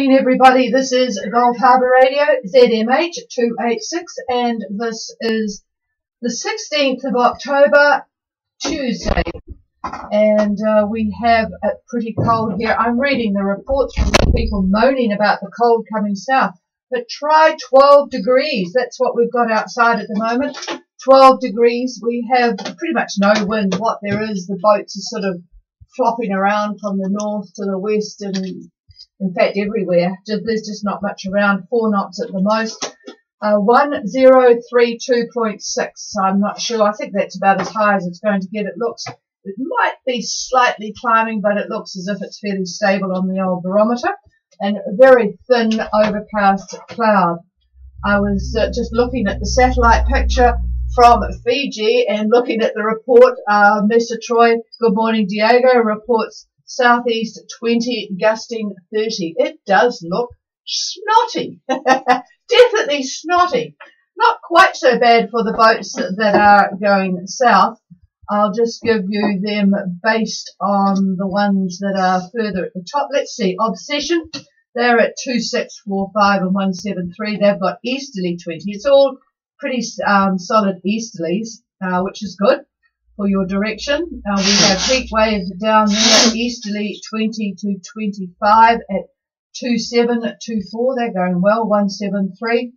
Morning, everybody. This is Gulf Harbour Radio, ZMH 286, and this is the 16th of October, Tuesday. And we have it pretty cold here. I'm reading the reports from people moaning about the cold coming south. But try 12 degrees. That's what we've got outside at the moment. 12 degrees. We have pretty much no wind. What there is, the boats are sort of flopping around from the north to the west, and in fact everywhere. There's just not much around. 4 knots at the most. 1032.6. I'm not sure. I think that's about as high as it's going to get. It might be slightly climbing, but it looks as if it's fairly stable on the old barometer. And a very thin overcast cloud. I was just looking at the satellite picture from Fiji and looking at the report. Mr. Troy, good morning, Diego, reports southeast 20, gusting 30. It does look snotty. Definitely snotty. Not quite so bad for the boats that are going south. I'll just give you them based on the ones that are further at the top. Let's see. Obsession, they're at 2645 and 173. They've got easterly 20. It's all pretty solid easterlies, which is good for your direction. We have heat waves down there, easterly 20 to 25 at 2724. They're going well. 173.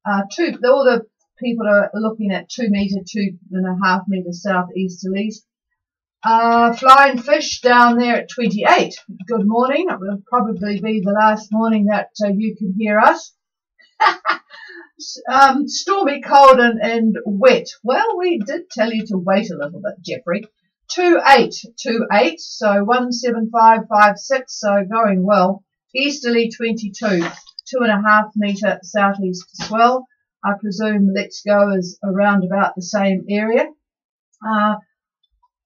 All the people are looking at 2 metre, 2.5 metre southeasterlies. Flying fish down there at 28. Good morning. It will probably be the last morning that you can hear us. Stormy, cold and wet. Well, we did tell you to wait a little bit, Jeffrey. 28, so 17556, so going well. Easterly 22, 2.5 metre southeast swell. I presume Let's Go is around about the same area.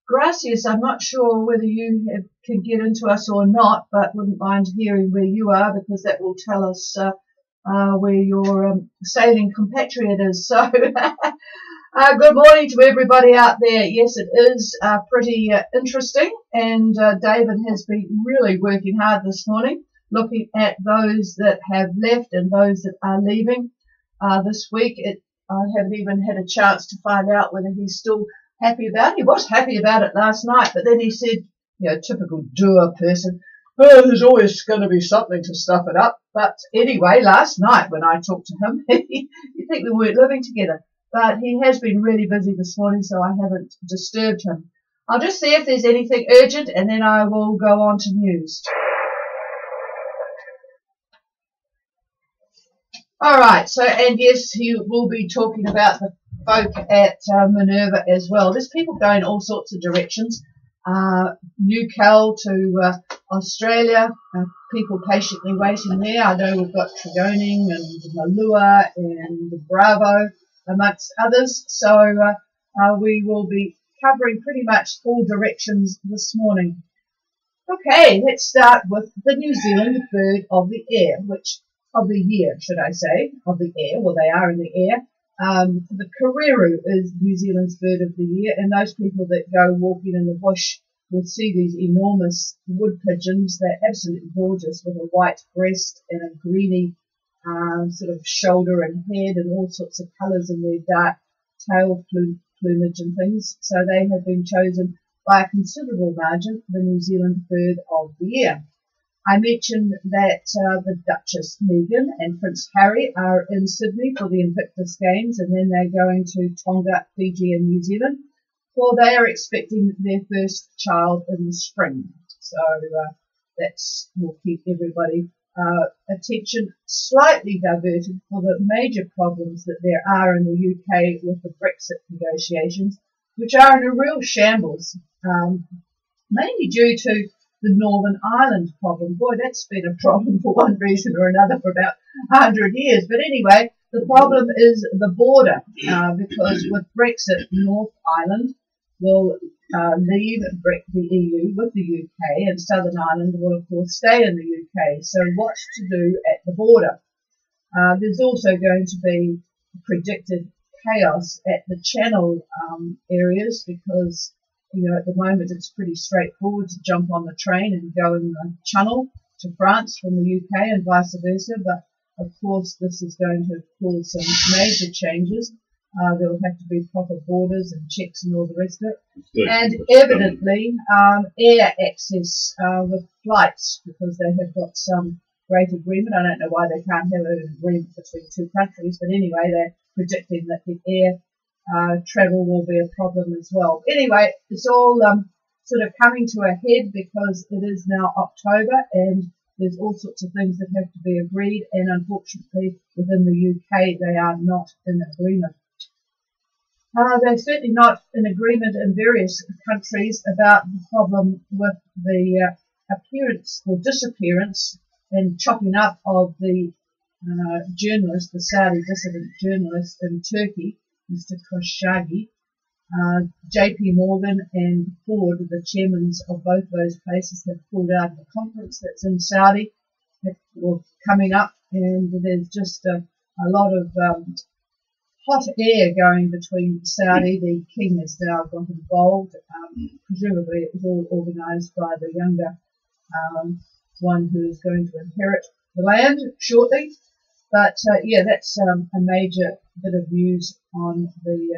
Gracias, I'm not sure whether you can get into us or not, but wouldn't mind hearing where you are, because that will tell us where your sailing compatriot is. So, good morning to everybody out there. Yes, it is pretty interesting, and David has been really working hard this morning, looking at those that have left and those that are leaving this week. I haven't even had a chance to find out whether he's still happy about it. He was happy about it last night, but then he said, typical doer person, oh, there's always going to be something to stuff it up. But anyway, last night when I talked to him, you'd think we weren't living together. But he has been really busy this morning, so I haven't disturbed him. I'll just see if there's anything urgent, and then I will go on to news. All right, so, and yes, he will be talking about the folk at Minerva as well. There's people going all sorts of directions. Newcastle to Australia, people patiently waiting there. I know we've got Tregoning and Malua and Bravo, amongst others. So we will be covering pretty much all directions this morning. Okay, let's start with the New Zealand bird of the air, of the year, should I say, of the air. Well, they are in the air. The Kariru is New Zealand's bird of the year, and those people that go walking in the bush will see these enormous wood pigeons. They're absolutely gorgeous, with a white breast and a greeny sort of shoulder and head, and all sorts of colours in their dark tail plumage and things. So they have been chosen by a considerable margin for the New Zealand bird of the year. I mentioned that the Duchess Megan and Prince Harry are in Sydney for the Invictus Games, and then they're going to Tonga, Fiji and New Zealand, for they are expecting their first child in the spring. So that will keep everybody attention slightly diverted for the major problems that there are in the UK with the Brexit negotiations, which are in a real shambles, mainly due to the Northern Ireland problem. Boy, that's been a problem for one reason or another for about 100 years. But anyway, the problem is the border, because with Brexit, North Ireland will leave the EU with the UK, and Southern Ireland will, of course, stay in the UK. So what to do at the border? There's also going to be predicted chaos at the Channel areas, because at the moment it's pretty straightforward to jump on the train and go in the Channel to France from the UK and vice versa, but of course this is going to cause some major changes. There will have to be proper borders and checks and all the rest of it. And evidently air access with flights, because they have got some great agreement. I don't know why they can't have an agreement between two countries, but anyway, they're predicting that the air travel will be a problem as well. Anyway, it's all sort of coming to a head because it is now October and there's all sorts of things that have to be agreed, and unfortunately within the UK they are not in agreement. They're certainly not in agreement in various countries about the problem with the appearance or disappearance and chopping up of the journalist, the Saudi dissident journalist in Turkey, Mr. Khashoggi. JP Morgan and Ford, the chairmen of both those places, have pulled out of the conference that's in Saudi coming up, and there's just a lot of hot air going between Saudi. The king has now got involved. Presumably it was all organised by the younger one who is going to inherit the land shortly. But yeah, that's a major bit of news on the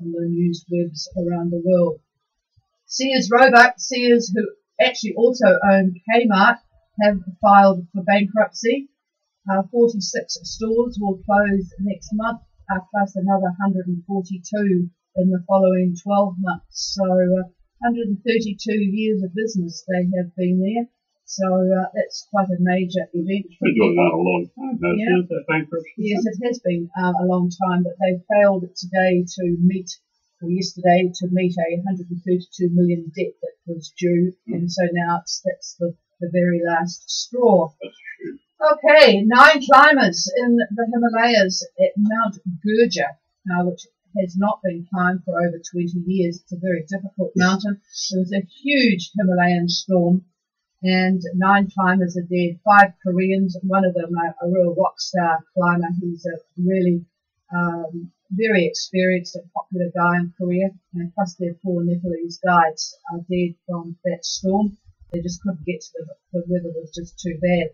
news webs around the world. Sears Roebuck, Sears, who actually also own Kmart, have filed for bankruptcy. 46 stores will close next month, plus another 142 in the following 12 months. So 132 years of business they have been there. So that's quite a major event. It's been going on a long time, hasn't it, that bankruptcy? Yes, it has been a long time, but they failed today to meet, or yesterday, to meet a 132 million debt that was due, and so now that's the very last straw. That's true. Okay, 9 climbers in the Himalayas at Mount Gurja, which has not been climbed for over 20 years. It's a very difficult mountain. There was a huge Himalayan storm, and 9 climbers are dead, 5 Koreans, one of them a real rock star climber who's a really very experienced and popular guy in Korea, and plus their 4 Nepalese guides are dead from that storm. They just couldn't get to them. The weather was just too bad.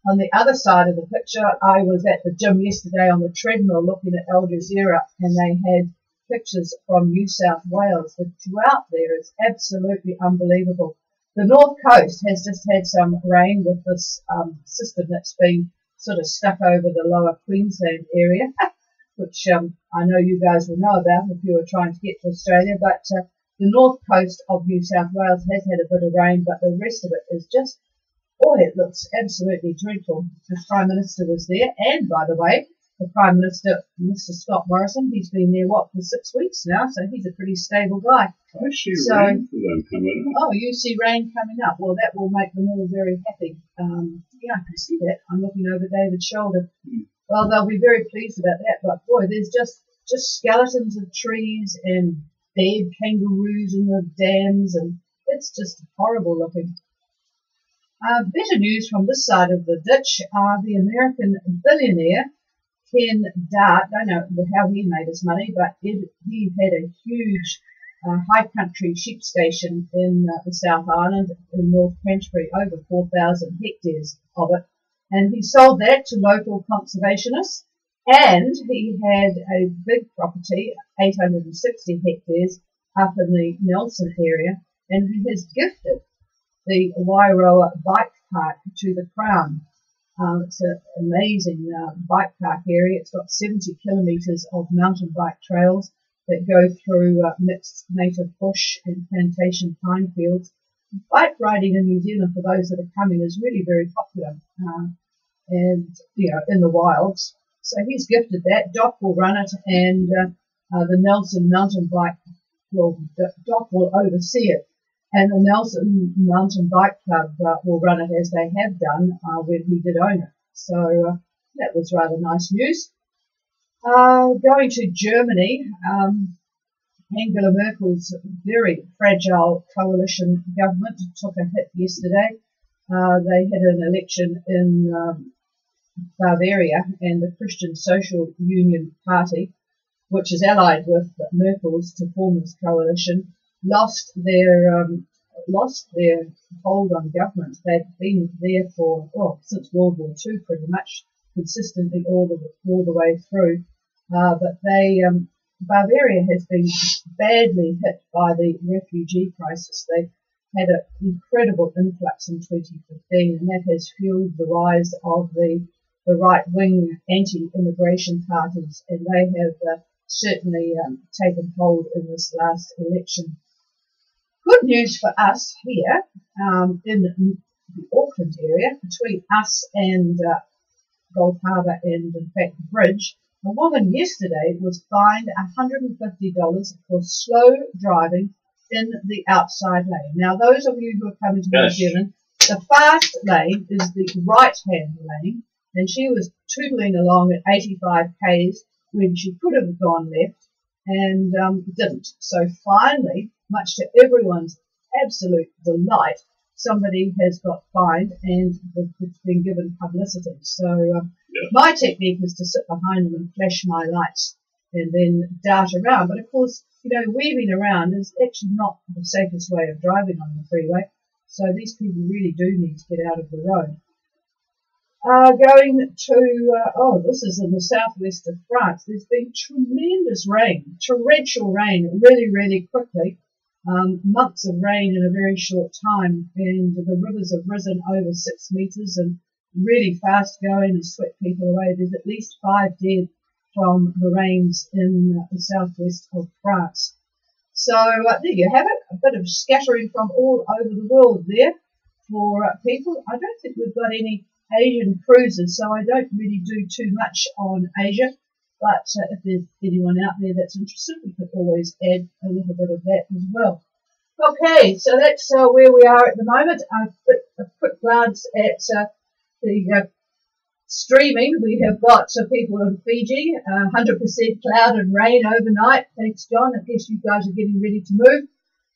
On the other side of the picture, I was at the gym yesterday on the treadmill looking at Al Jazeera, and they had pictures from New South Wales. The drought there is absolutely unbelievable. The North Coast has just had some rain with this system that's been sort of stuck over the lower Queensland area, which I know you guys will know about if you were trying to get to Australia. But the north coast of New South Wales has had a bit of rain, but the rest of it is just, it looks absolutely dreadful. The Prime Minister was there, and by the way, the Prime Minister, Mr. Scott Morrison, he's been there, for 6 weeks now, so he's a pretty stable guy. I see rain for them coming up. Oh, you see rain coming up. Well, that will make them all very happy. Yeah, I can see that. I'm looking over David's shoulder. Well, they'll be very pleased about that, but boy, there's just skeletons of trees and dead kangaroos in the dams, and it's just horrible looking. Better news from this side of the ditch. The American billionaire Ken Dart, I don't know how he made his money, but he had a huge high country sheep station in the South Island in North Canterbury, over 4,000 hectares of it, and he sold that to local conservationists, and he had a big property, 860 hectares, up in the Nelson area, and he has gifted the Wairoa Bike Park to the Crown. It's an amazing bike park area. It's got 70 kilometres of mountain bike trails that go through mixed native bush and plantation pine fields. Bike riding in New Zealand, for those that are coming, is really very popular, and in the wilds. So he's gifted that. Doc will run it, and the Nelson Mountain Bike, Doc will oversee it. And the Nelson Mountain Bike Club will run it as they have done when he did own it. So that was rather nice news. Going to Germany, Angela Merkel's very fragile coalition government took a hit yesterday. They had an election in Bavaria, and the Christian Social Union Party, which is allied with Merkel's to form this coalition, lost their lost their hold on government. They've been there for, well, since World War II pretty much, consistently all the way through. But Bavaria has been badly hit by the refugee crisis. They had an incredible influx in 2015, and that has fueled the rise of the right-wing anti-immigration parties, and they have certainly taken hold in this last election. Good news for us here in the Auckland area, between us and Gold Harbour and, in fact, the bridge. A woman yesterday was fined $150 for slow driving in the outside lane. Now, those of you who are coming to New Zealand, the fast lane is the right-hand lane, and she was tootling along at 85 k's when she could have gone left and didn't. So finally, much to everyone's absolute delight, somebody has got fined and it's been given publicity. So my technique is to sit behind them and flash my lights and then dart around. But of course, weaving around is actually not the safest way of driving on the freeway. So these people really do need to get out of the road. Going to, this is in the southwest of France. There's been tremendous rain, torrential rain, really, really quickly. Months of rain in a very short time, and the rivers have risen over 6 meters and really fast going and swept people away. There's at least 5 dead from the rains in the southwest of France. So there you have it, a bit of scattering from all over the world there for people. I don't think we've got any Asian cruises, so I don't really do too much on Asia, but if there's anyone out there that's interested, we could always add a little bit of that as well. Okay, so that's where we are at the moment. A quick glance at the streaming. We have got people in Fiji, 100% cloud and rain overnight. Thanks, John. I guess you guys are getting ready to move.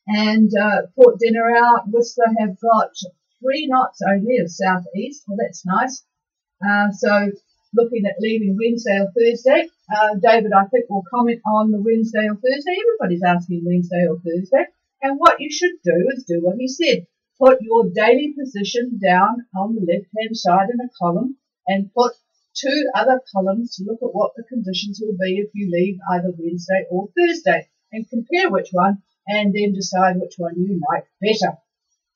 And Port Denarau, Whistler have got 3 knots only of southeast. Well, that's nice. So looking at leaving Wednesday or Thursday. David, I think, will comment on the Wednesday or Thursday. Everybody's asking Wednesday or Thursday. And what you should do is do what he said. Put your daily position down on the left-hand side in a column and put 2 other columns to look at what the conditions will be if you leave either Wednesday or Thursday, and compare which one and then decide which one you like better.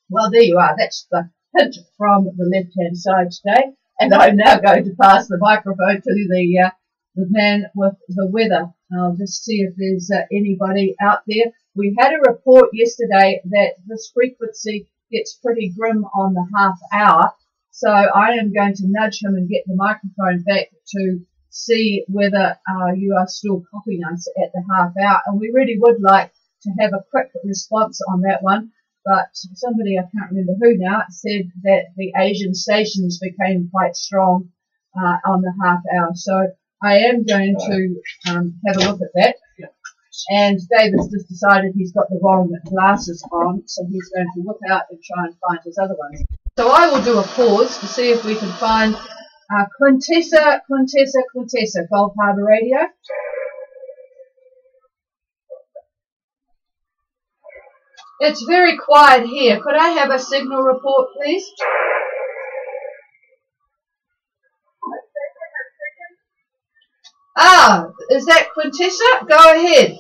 Well, there you are. That's the hint from the left-hand side today. And I'm now going to pass the microphone to the man with the weather. I'll just see if there's anybody out there. We had a report yesterday that this frequency gets pretty grim on the half hour. So I am going to nudge him and get the microphone back to see whether you are still copying us at the half hour. And we really would like to have a quick response on that one. But somebody, I can't remember who now, said that the Asian stations became quite strong on the half hour. So I am going to have a look at that. And David's just decided he's got the wrong glasses on, so he's going to look out and try and find his other ones. So I will do a pause to see if we can find Quintessa, Gold Harbour Radio. It's very quiet here. Could I have a signal report, please? Ah, is that Quintessa? Go ahead.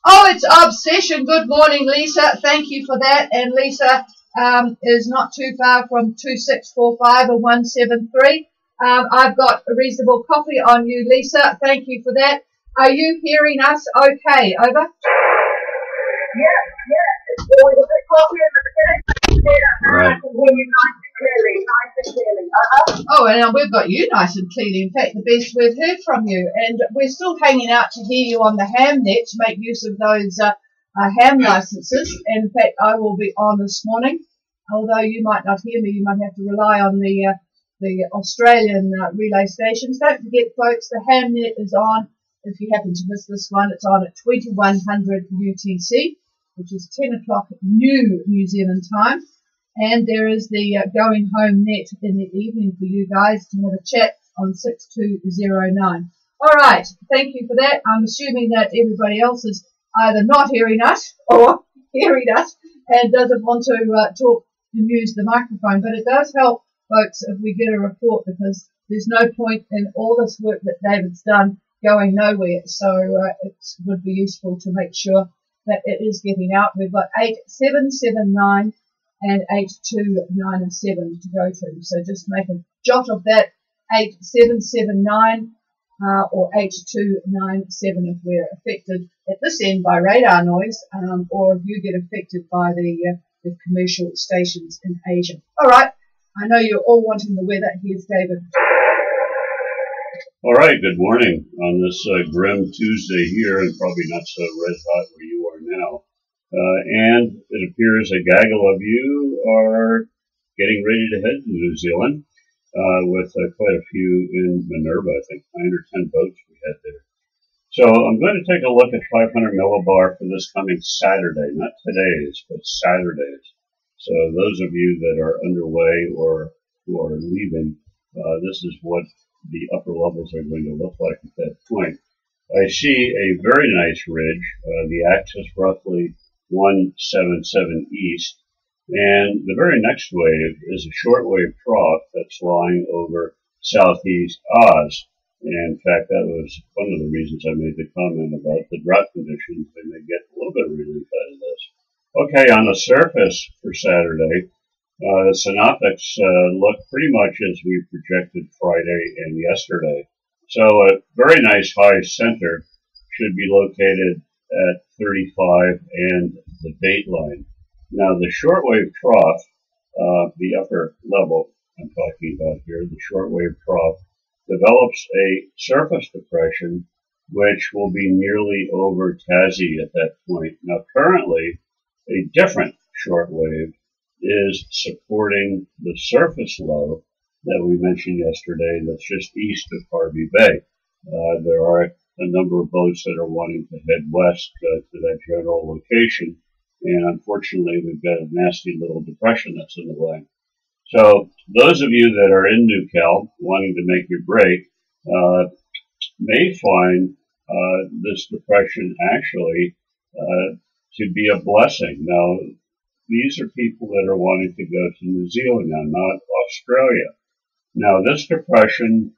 Oh, it's Obsession. Good morning, Lisa. Thank you for that. And Lisa is not too far from 2645 or 173. I've got a reasonable copy on you, Lisa. Thank you for that. Are you hearing us okay? Over? Yeah. It's always a bit coffee in the beginning. I can hear you nice and clearly. Oh, and we've got you nice and clearly. In fact, the best we've heard from you. And we're still hanging out to hear you on the HamNet to make use of those ham licenses. In fact, I will be on this morning. Although you might not hear me, you might have to rely on the Australian relay stations. Don't forget, folks, the HamNet is on. If you happen to miss this one, it's on at 2100 UTC, which is 10 o'clock New Zealand time. And there is the Going Home Net in the evening for you guys to have a chat on 6209. All right, thank you for that. I'm assuming that everybody else is either not hearing us or hearing us and doesn't want to talk and use the microphone. But it does help, folks, if we get a report, because there's no point in all this work that David's done going nowhere. So it would be useful to make sure that it is getting out. We've got 8779 and 8297 to go to. So just make a jot of that, 8779 or 8297 if we're affected at this end by radar noise, or if you get affected by the commercial stations in Asia. All right, I know you're all wanting the weather. Here's David. All right, good morning on this grim Tuesday here, and probably not so red hot where you are now. And it appears a gaggle of you are getting ready to head to New Zealand, with quite a few in Minerva. I think 9 or 10 boats we had there. So I'm going to take a look at 500 millibar for this coming Saturday, not today's, but Saturday's. So those of you that are underway or who are leaving, this is what the upper levels are going to look like at that point. I see a very nice ridge, the axis roughly 177 east, and the very next wave is a shortwave trough that's lying over southeast Oz. And in fact, that was one of the reasons I made the comment about the drought conditions. They may get a little bit of relief out of this. Okay, on the surface for Saturday, the synoptics look pretty much as we projected Friday and yesterday. So a very nice high center should be located at 35 and the date line. Now the shortwave trough, the upper level I'm talking about here, the shortwave trough, develops a surface depression which will be nearly over Tassie at that point. Now currently, a different shortwave is supporting the surface low that we mentioned yesterday that's just east of Harvey Bay. There are a number of boats that are wanting to head west to that general location, and unfortunately we've got a nasty little depression that's in the way. So those of you that are in Newcal wanting to make your break may find this depression actually to be a blessing. Now, these are people that are wanting to go to New Zealand now, not Australia. Now, this depression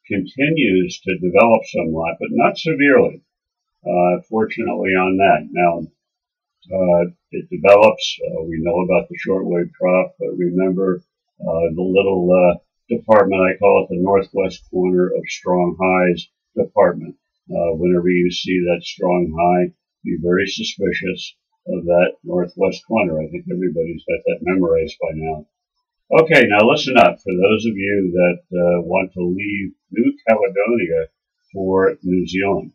continues to develop somewhat, but not severely, fortunately on that. Now, it develops, we know about the shortwave trough, but remember the little department, I call it the northwest corner of strong highs department. Whenever you see that strong high, be very suspicious of that northwest corner. I think everybody's got that memorized by now. Okay, now listen up. For those of you that want to leave New Caledonia for New Zealand.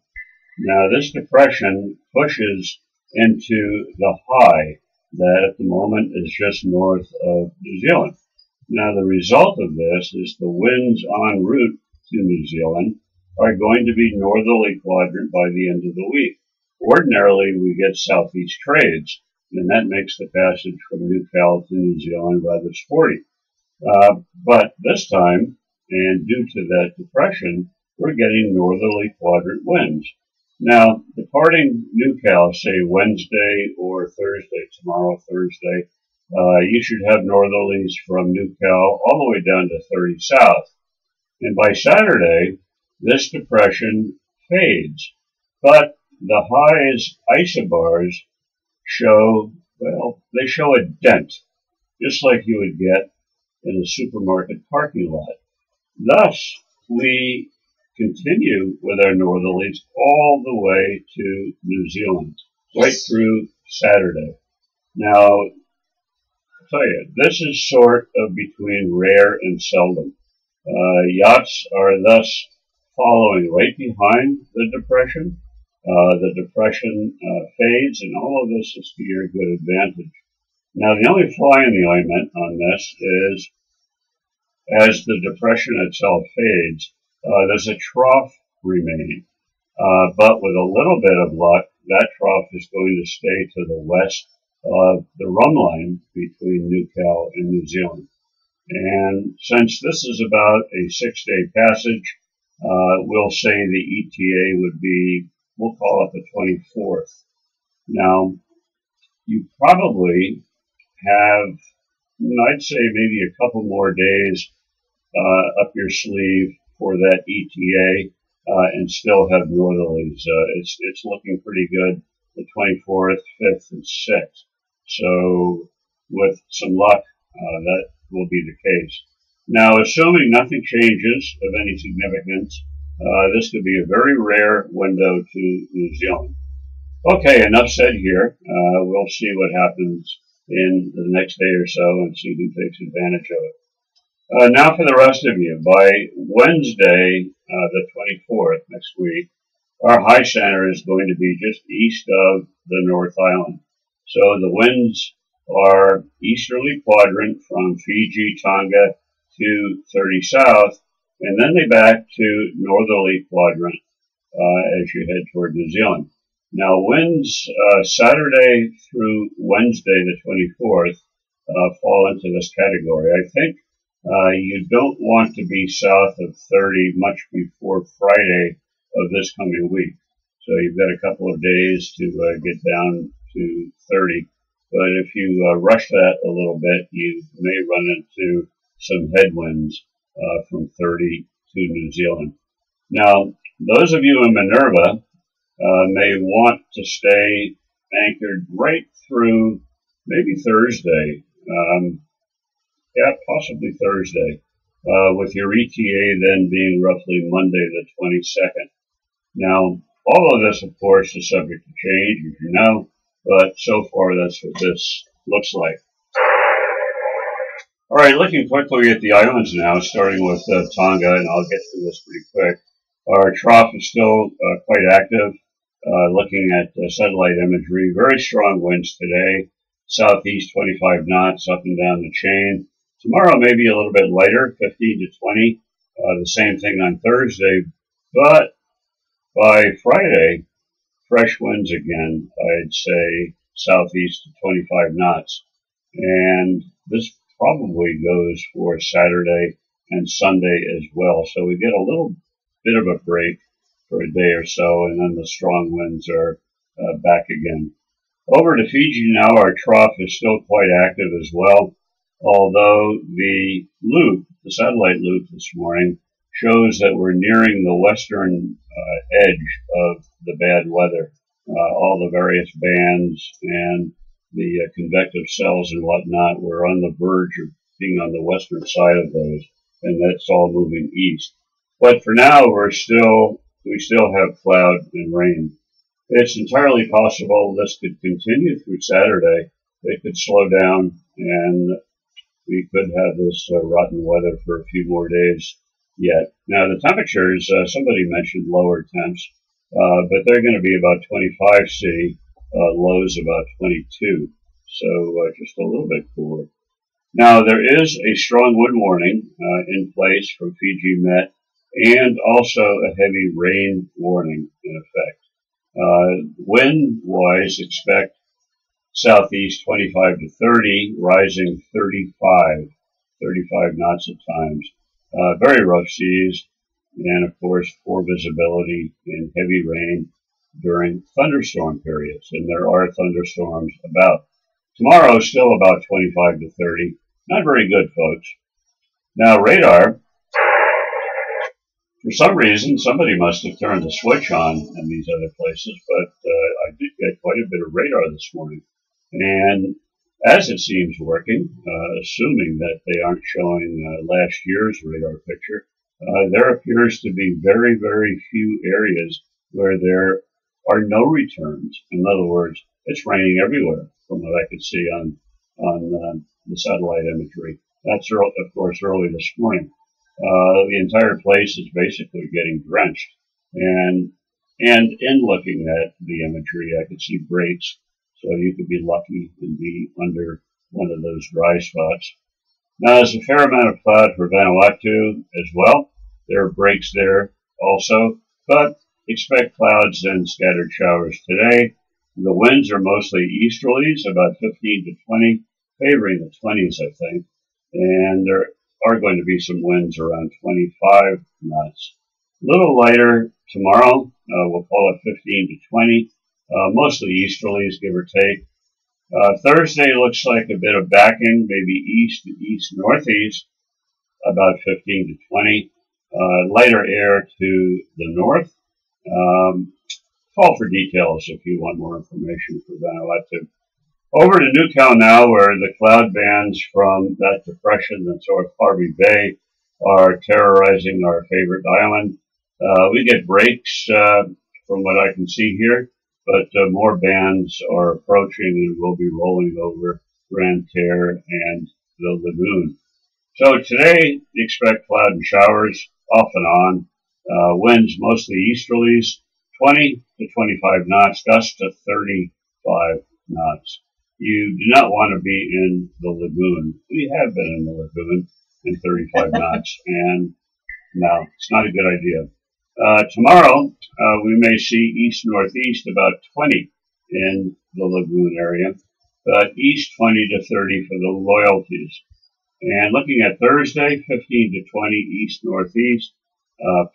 Now this depression pushes into the high that at the moment is just north of New Zealand. Now the result of this is the winds en route to New Zealand are going to be northerly quadrant by the end of the week. Ordinarily, we get southeast trades, and that makes the passage from Newcal to New Zealand rather sporty. But this time, and due to that depression, we're getting northerly quadrant winds. Now, departing Newcal, say Wednesday or Thursday, tomorrow, Thursday, you should have northerlies from Newcal all the way down to 30 south. And by Saturday, this depression fades, but the highs isobars show, well, they show a dent, just like you would get in a supermarket parking lot. Thus, we continue with our northerlies all the way to New Zealand, right through Saturday. Now, I'll tell you, this is sort of between rare and seldom. Yachts are thus following right behind the depression. The depression fades, and all of this is to your good advantage. Now, the only fly in the ointment on this is, as the depression itself fades, there's a trough remaining. But with a little bit of luck, that trough is going to stay to the west of the run line between Newcal and New Zealand. And since this is about a 6-day passage, we'll say the ETA would be, we'll call it the 24th Now, you probably have, I'd say maybe a couple more days up your sleeve for that ETA and still have northerlies. It's looking pretty good the 24th, 5th, and 6th. So with some luck, that will be the case. Now, assuming nothing changes of any significance, this could be a very rare window to New Zealand. Okay, enough said here. We'll see what happens in the next day or so and see who takes advantage of it. Now for the rest of you. By Wednesday, the 24th, next week, our high center is going to be just east of the North Island. So the winds are easterly quadrant from Fiji, Tonga to 30 south, and then they back to northerly quadrant as you head toward New Zealand. Now winds Saturday through Wednesday, the 24th, fall into this category. I think you don't want to be south of 30 much before Friday of this coming week. So you've got a couple of days to get down to 30. But if you rush that a little bit, you may run into some headwinds from 30 to New Zealand. Now, those of you in Minerva may want to stay anchored right through maybe Thursday. Possibly Thursday, with your ETA then being roughly Monday the 22nd. Now, all of this, of course, is subject to change, as you know, but so far that's what this looks like. All right, looking quickly at the islands now, starting with Tonga, and I'll get through this pretty quick. Our trough is still quite active. Looking at satellite imagery, very strong winds today, southeast 25 knots up and down the chain. Tomorrow may be a little bit lighter, 15 to 20. The same thing on Thursday, but by Friday, fresh winds again. I'd say southeast to 25 knots, and this probably goes for Saturday and Sunday as well. So we get a little bit of a break for a day or so, and then the strong winds are back again. Over to Fiji now, our trough is still quite active as well, although the loop, the satellite loop this morning, shows that we're nearing the western edge of the bad weather. All the various bands and the convective cells and whatnot, we're on the verge of being on the western side of those, and that's all moving east. But for now, we still have cloud and rain. It's entirely possible this could continue through Saturday. It could slow down, and we could have this rotten weather for a few more days yet. Now, the temperatures, somebody mentioned lower temps, but they're going to be about 25 C, lows about 22, so just a little bit cooler. Now, there is a strong wind warning in place from Fiji Met, and also a heavy rain warning in effect. Wind-wise, expect southeast 25 to 30, rising 35 knots at times. Very rough seas, and of course poor visibility and heavy rain during thunderstorm periods, and there are thunderstorms about. Tomorrow is still about 25 to 30. Not very good, folks. Now, radar. For some reason, somebody must have turned the switch on in these other places, but I did get quite a bit of radar this morning. And as it seems working, assuming that they aren't showing last year's radar picture, there appears to be very, very few areas where there are no returns. In other words, it's raining everywhere from what I could see on the satellite imagery. That's, of course, early this morning. The entire place is basically getting drenched. And in looking at the imagery, I could see breaks. So you could be lucky and be under one of those dry spots. Now, there's a fair amount of cloud for Vanuatu as well. There are breaks there also, but expect clouds and scattered showers today. The winds are mostly easterlies, about 15 to 20, favoring the 20s, I think. And there are going to be some winds around 25 knots. A little lighter tomorrow. We'll call it 15 to 20. mostly easterlies, give or take. Thursday looks like a bit of backing, maybe east to east-northeast, about 15 to 20. Lighter air to the north. Call for details if you want more information for Vanuatu. Over to Newcastle now, where the cloud bands from that depression that's off Harvey Bay are terrorizing our favorite island. We get breaks from what I can see here, but more bands are approaching and will be rolling over Grande Terre and the lagoon. So today, expect cloud and showers off and on. Winds mostly easterlies, 20 to 25 knots, gusts to 35 knots. You do not want to be in the lagoon. We have been in the lagoon in 35 knots, and no, it's not a good idea. Tomorrow, we may see east-northeast about 20 in the lagoon area, but east 20 to 30 for the loyalties. And looking at Thursday, 15 to 20 east-northeast,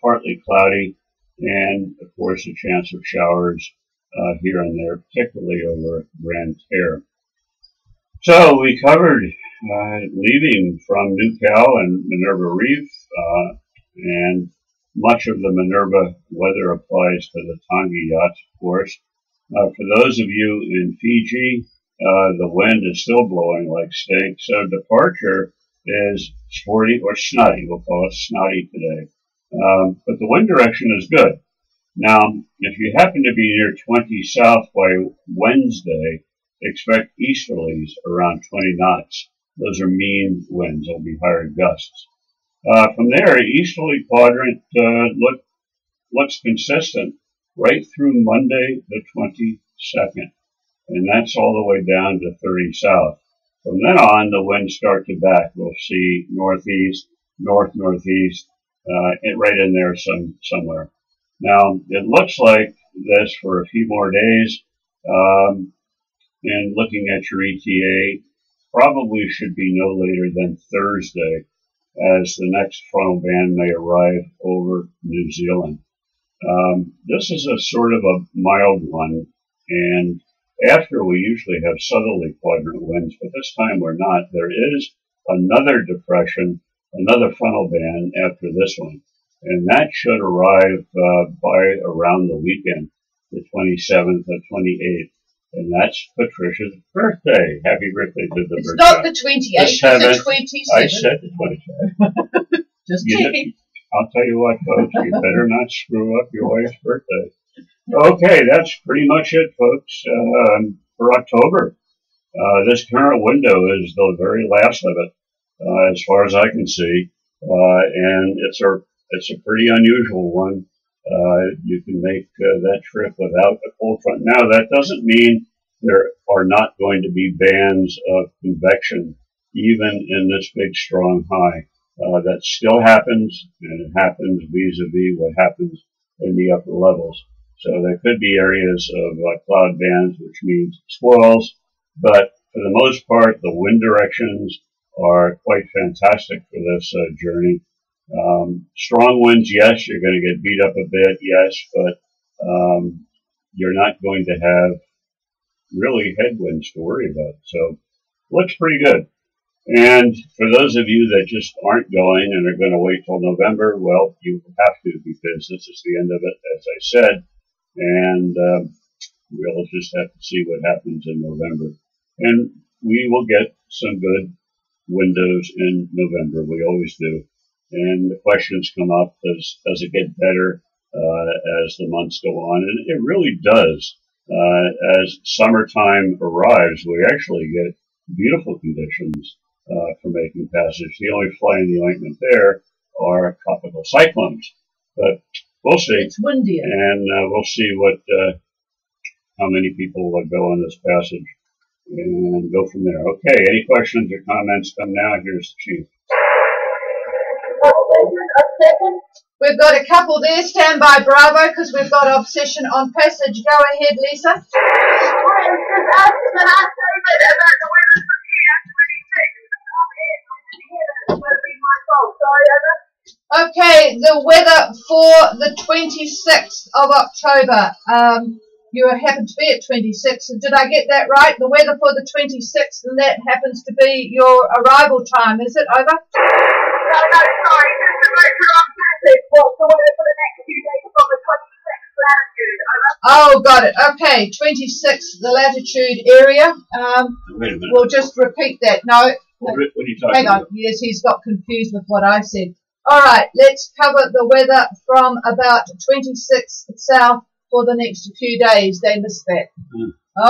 partly cloudy, and of course a chance of showers here and there, particularly over Grande Terre. So we covered leaving from Newcastle and Minerva Reef, and much of the Minerva weather applies to the Tonga yachts, of course. For those of you in Fiji, the wind is still blowing like stink, so departure is sporty or snotty. We'll call it snotty today. But the wind direction is good. Now, if you happen to be near 20 south by Wednesday, expect easterlies around 20 knots. Those are mean winds. There'll be higher gusts. From there, easterly quadrant looks consistent right through Monday the 22nd. And that's all the way down to 30 south. From then on, the winds start to back. We'll see northeast, north-northeast, right in there somewhere. Now, it looks like this for a few more days. And looking at your ETA, probably should be no later than Thursday, as the next frontal band may arrive over New Zealand. This is a sort of a mild one, and after we usually have southerly quadrant winds, but this time we're not. There is another depression, another frontal band after this one, and that should arrive by around the weekend, the 27th or 28th. And that's Patricia's birthday. Happy birthday to the birthday. It's not the 28th, it's the 27th. I said the 27th. Just checking. I'll tell you what, folks, you better not screw up your wife's birthday. Okay, that's pretty much it, folks, for October. This current window is the very last of it, as far as I can see, and it's a pretty unusual one. You can make that trip without a cold front. Now, that doesn't mean there are not going to be bands of convection, even in this big, strong high. That still happens, and it happens vis-a-vis what happens in the upper levels. So there could be areas of cloud bands, which means squalls, but for the most part, the wind directions are quite fantastic for this journey. Strong winds, yes, you're going to get beat up a bit, yes, but you're not going to have really headwinds to worry about. So looks pretty good. And for those of you that just aren't going and are going to wait till November, well, you have to, because this is the end of it, as I said, and we'll just have to see what happens in November. And we will get some good windows in November. We always do. And the questions come up, does it get better as the months go on? And it really does. As summertime arrives, we actually get beautiful conditions for making passage. The only fly in the ointment there are tropical cyclones. But we'll see. It's windier. And we'll see how many people will go on this passage and go from there. Okay, any questions or comments come now? Here's the chief. We've got a couple there. Stand by, Bravo, because we've got Obsession on passage. Go ahead, Lisa. Okay, the weather for the 26th of October. you happen to be at 26. Did I get that right? The weather for the 26th, and that happens to be your arrival time, is it? Over? No, sorry. Just to make sure I'm perfect. Well, the weather for the next few days is on the 26th latitude. Over. Oh, got it. Okay, 26, the latitude area. Wait a minute. We'll just repeat that. No, What are you talking hang on. about? Yes, he's got confused with what I said. All right, let's cover the weather from about 26 south for the next few days. They missed that.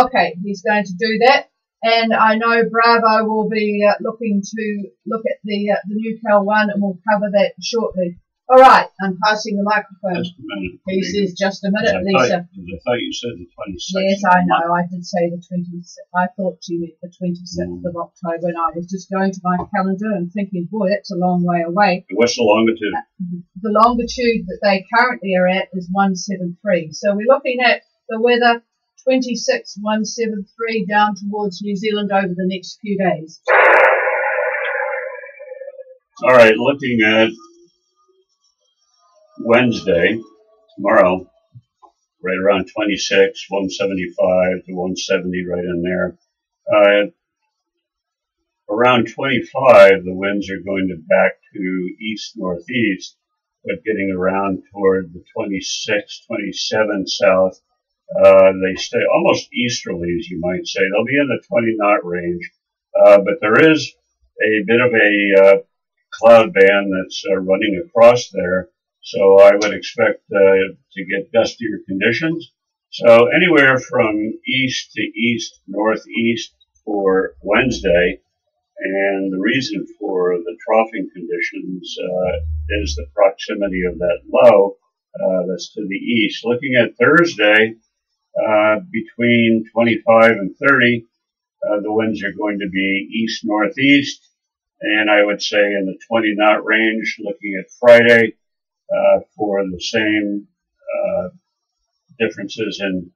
Okay, he's going to do that. And I know Bravo will be looking to look at the NewCal one, and we'll cover that shortly. All right, I'm passing the microphone. Just a minute. He says, just a minute, I Lisa. thought you said the 26th. Yes, I know. I did say the 26th. I thought you meant the 26th of October, and I was just going to my calendar and thinking, boy, that's a long way away. What's the longitude? The longitude that they currently are at is 173. So we're looking at the weather 26, 173 down towards New Zealand over the next few days. All right, looking at Wednesday, tomorrow, right around 26, 175 to 170, right in there. Around 25, the winds are going to back to east-northeast, but getting around toward the 26, 27 south, they stay almost easterly, as you might say. They'll be in the 20-knot range, but there is a bit of a cloud band that's running across there. So I would expect to get gustier conditions. So anywhere from east to east, northeast for Wednesday. And the reason for the troughing conditions is the proximity of that low that's to the east. Looking at Thursday, between 25 and 30, the winds are going to be east-northeast. And I would say in the 20-knot range. Looking at Friday, for the same differences in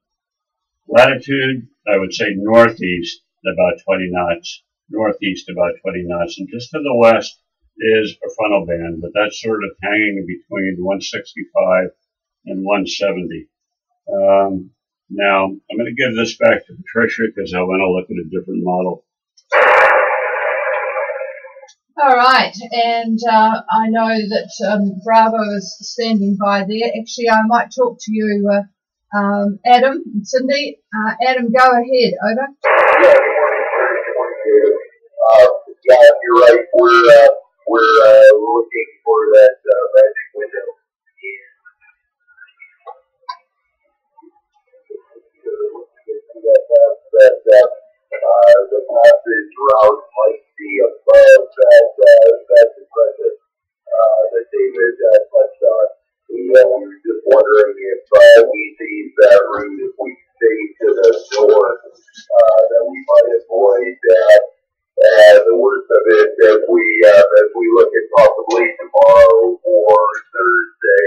latitude, I would say northeast about 20 knots, northeast about 20 knots, and just to the west is a frontal band, but that's sort of hanging between 165 and 170. Now, I'm going to give this back to Patricia because I want to look at a different model. All right, and I know that Bravo is standing by there. Actually, I might talk to you, Adam and Cindy. Adam, go ahead. Over. Yeah, you're right. We're looking for that magic window. The passage route might be above that depression that David touched on. We were just wondering if we see that route, if we stay to the north, that we might avoid the worst of it as we look at possibly tomorrow or Thursday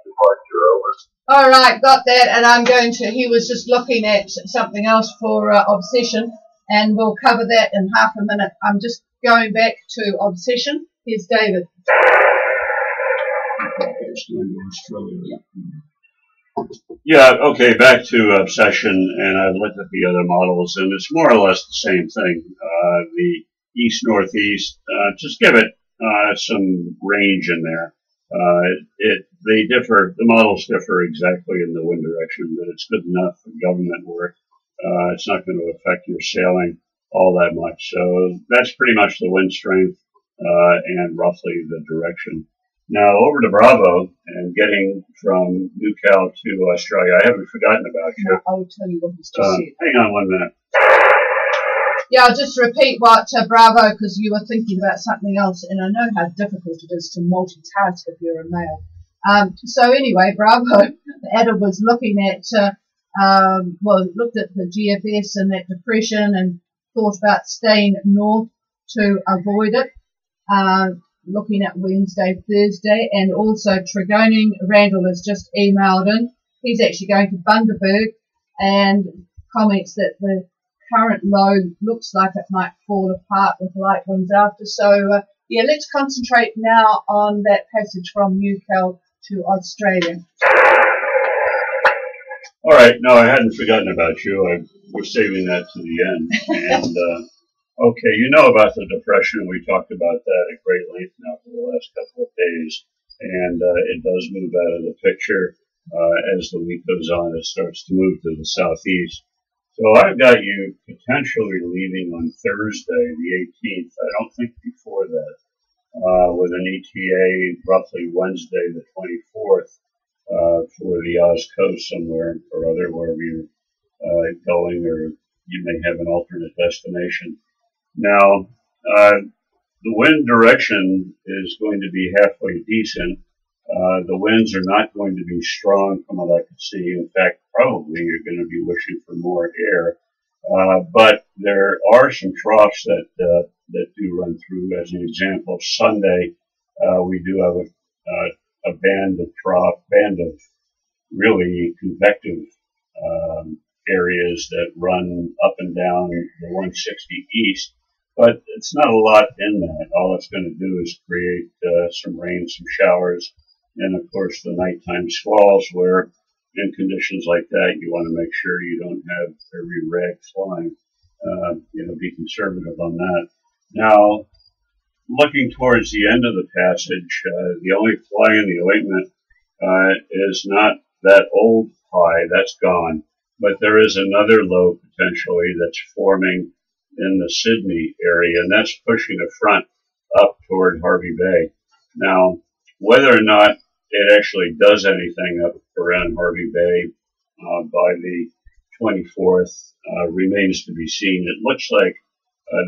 departure. Over. All right, got that, and I'm going to, he was just looking at something else for Obsession, and we'll cover that in half a minute. I'm just going back to Obsession. Here's David. Yeah, okay, back to Obsession, and I've looked at the other models, and it's more or less the same thing. The east-northeast, just give it some range in there. They differ, the models differ exactly in the wind direction, but it's good enough for government work. It's not going to affect your sailing all that much. So that's pretty much the wind strength and roughly the direction. Now over to Bravo and getting from NewCal to Australia. I haven't forgotten about you. No, I'll tell you what he's just said. Hang on 1 minute. Yeah, I'll just repeat what Bravo, because you were thinking about something else, and I know how difficult it is to multitask if you're a male. So anyway, Bravo, Adam was looking at, looked at the GFS and that depression and thought about staying north to avoid it. Looking at Wednesday, Thursday, and also Trigoning. Randall has just emailed in. He's actually going to Bundaberg and comments that the current low looks like it might fall apart with light winds after. So, yeah, let's concentrate now on that passage from NewCal to Australia. All right, no, I hadn't forgotten about you. We're saving that to the end. And okay, you know about the depression. We talked about that at great length now for the last couple of days, and it does move out of the picture as the week goes on. It starts to move to the southeast. So I've got you potentially leaving on Thursday, the 18th. I don't think before that, with an ETA roughly Wednesday, the 24th. For the Oz Coast somewhere or other, wherever you're going, or you may have an alternate destination. Now, the wind direction is going to be halfway decent. The winds are not going to be strong from what I could see. In fact, probably you're going to be wishing for more air. But there are some troughs that do run through. As an example, Sunday, we do have a band of really convective areas that run up and down the 160 east, but it's not a lot in that. All it's going to do is create some rain, some showers, and of course the nighttime squalls, where in conditions like that you want to make sure you don't have every rag flying. Be conservative on that. Now, looking towards the end of the passage, the only fly in the ointment is not that old high, that's gone, but there is another low potentially that's forming in the Sydney area, and that's pushing a front up toward Harvey Bay. Now, whether or not it actually does anything up around Harvey Bay by the 24th remains to be seen. It looks like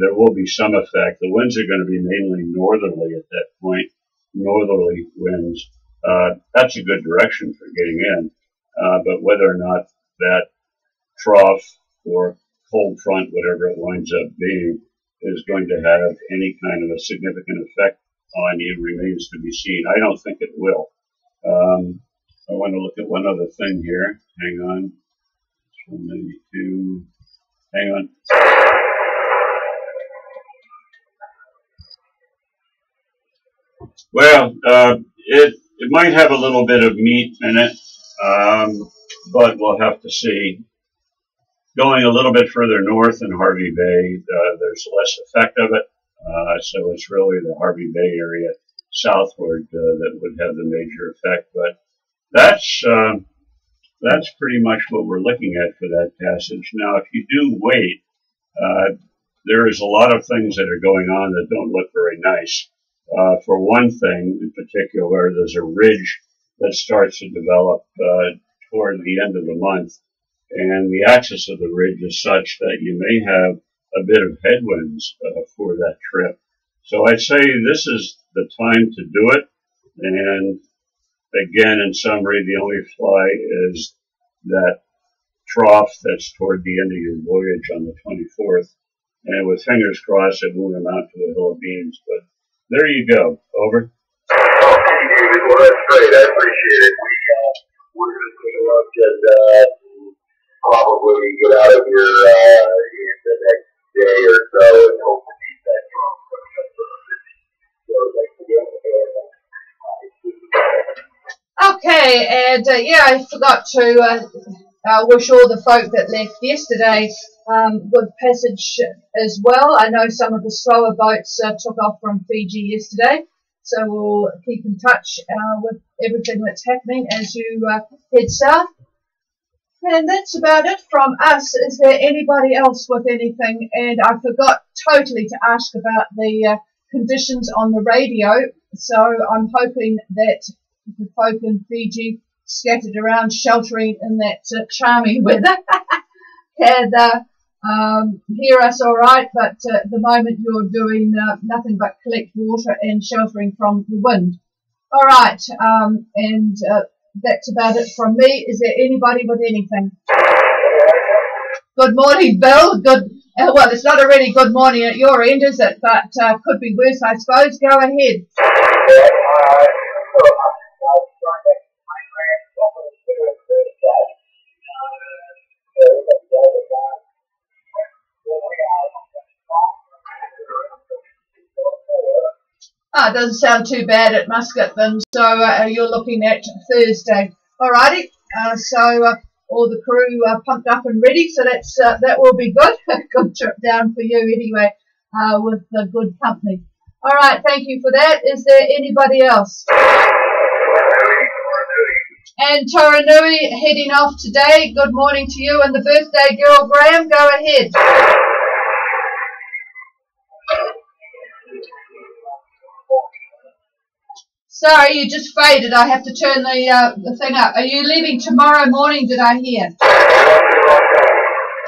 there will be some effect. The winds are going to be mainly northerly at that point, northerly winds. That's a good direction for getting in, but whether or not that trough or cold front, whatever it winds up being, is going to have any kind of a significant effect on you remains to be seen. I don't think it will. I want to look at one other thing here. Hang on. 192. Hang on. Well, it might have a little bit of meat in it, but we'll have to see. Going a little bit further north in Harvey Bay, there's less effect of it, so it's really the Harvey Bay area southward that would have the major effect. But that's pretty much what we're looking at for that passage. Now, if you do wait, there is a lot of things that are going on that don't look very nice. For one thing in particular, there's a ridge that starts to develop toward the end of the month, and the axis of the ridge is such that you may have a bit of headwinds for that trip. So I'd say this is the time to do it. And again, in summary, the only fly is that trough that's toward the end of your voyage on the 24th. And with fingers crossed, it won't amount to the hill of beans. But there you go. Over. Okay, David. Well, that's great. I appreciate it. We're going to take a look and probably get out of here in the next day or so and hope to beat that drum. Okay, and I forgot to wish all the folk that left yesterday good passage as well. I know some of the slower boats took off from Fiji yesterday, so we'll keep in touch with everything that's happening as you head south. And that's about it from us. Is there anybody else with anything? And I forgot totally to ask about the conditions on the radio, so I'm hoping that the folk in Fiji scattered around sheltering in that charming weather can hear us all right, but at the moment you're doing nothing but collect water and sheltering from the wind. All right, and that's about it from me. Is there anybody with anything? Good morning, Bill. Good. Well, it's not a really good morning at your end, is it? But could be worse, I suppose. Go ahead. It doesn't sound too bad at Muscat then, so you're looking at Thursday. Alrighty, so all the crew pumped up and ready. So that will be good. Good trip down for you anyway, with the good company. All right, thank you for that. Is there anybody else? And Toranui heading off today. Good morning to you and the birthday girl, Graham. Go ahead. Sorry, you just faded. I have to turn the thing up. Are you leaving tomorrow morning, did I hear?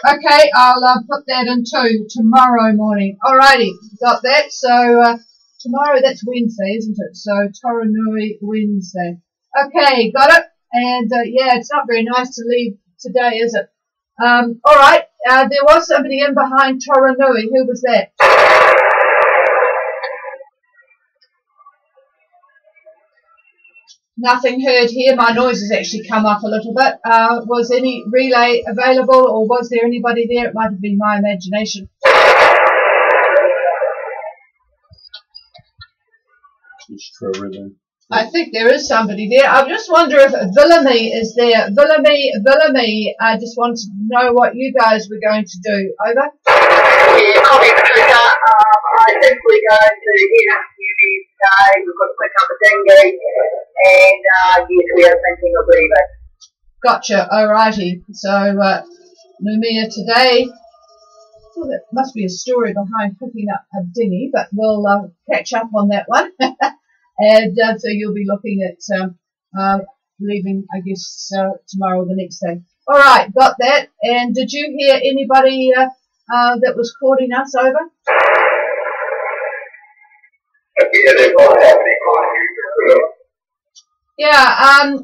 Okay, I'll put that in too. Tomorrow morning. Alrighty, got that. So tomorrow, that's Wednesday, isn't it? So Toranui Wednesday. Okay, got it. And yeah, it's not very nice to leave today, is it? Alright, there was somebody in behind Toranui. Who was that? Nothing heard here. My noise has actually come up a little bit. Was any relay available, or was there anybody there? It might have been my imagination. It's Trevor there. I think there is somebody there. I just wonder if Villamy is there. Villamy, I just want to know what you guys were going to do. Over? Yeah, copy, Patricia. I think we're going to head up to UB today. We've got to pick up a dinghy, and yes, we are thinking of leaving. Gotcha, alrighty. So, Numia today. Well, that must be a story behind picking up a dinghy, but we'll catch up on that one. And so you'll be looking at leaving, I guess, tomorrow or the next day. All right, got that. And did you hear anybody that was courting us over? Yeah,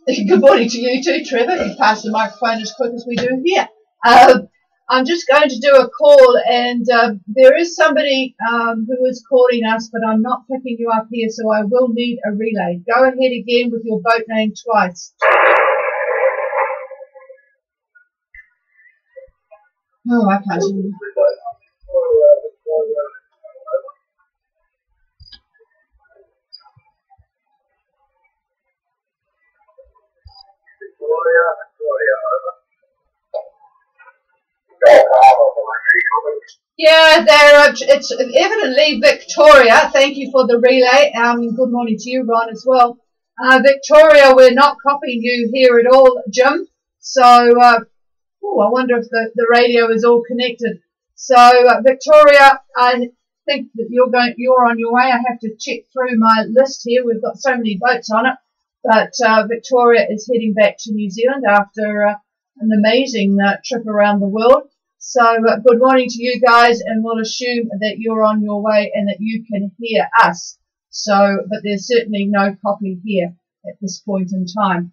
good morning to you too, Trevor. You pass the microphone as quick as we do here. I'm just going to do a call, and there is somebody who is calling us, but I'm not picking you up here, so I will need a relay. Go ahead again with your boat name twice. Oh, I can't hear you. Yeah, it's evidently Victoria. Thank you for the relay. Good morning to you, Ron, as well. Victoria, we're not copying you here at all, Jim. So, I wonder if the radio is all connected. So, Victoria, I think that you're on your way. I have to check through my list here. We've got so many boats on it. But Victoria is heading back to New Zealand after an amazing trip around the world. So good morning to you guys, and we'll assume that you're on your way and that you can hear us. So, but there's certainly no copy here at this point in time.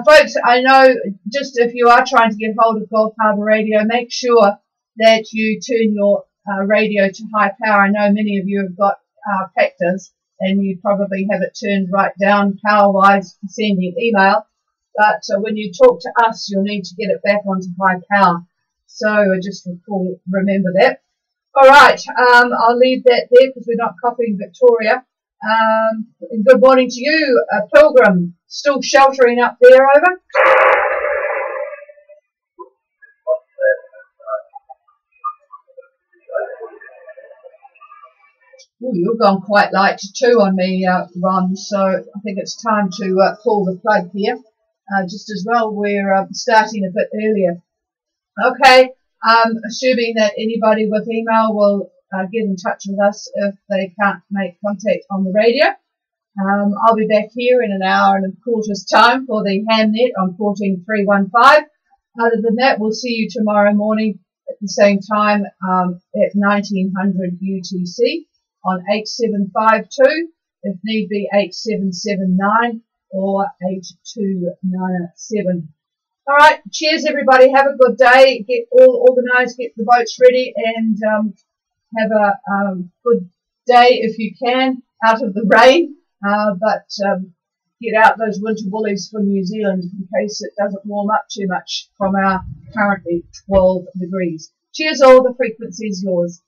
Folks, I know just if you are trying to get hold of Gulf Harbour Radio, make sure that you turn your radio to high power. I know many of you have got Pactors, and you probably have it turned right down power-wise for sending email. But when you talk to us, you'll need to get it back onto high power. So just remember that. All right, I'll leave that there because we're not copying Victoria. And good morning to you, Pilgrim. Still sheltering up there, over? Oh, you've gone quite light too on me, Ron, so I think it's time to pull the plug here. Just as well, we're starting a bit earlier. Okay, assuming that anybody with email will get in touch with us if they can't make contact on the radio. I'll be back here in an hour and a quarter's time for the Hamnet on 14315. Other than that, we'll see you tomorrow morning at the same time at 1900 UTC on 8752, if need be 8779 or 8297. All right, cheers everybody. Have a good day. Get all organised, get the boats ready, and have a good day if you can, out of the rain. But get out those winter woolies from New Zealand in case it doesn't warm up too much from our currently 12 degrees. Cheers all. The frequency is yours.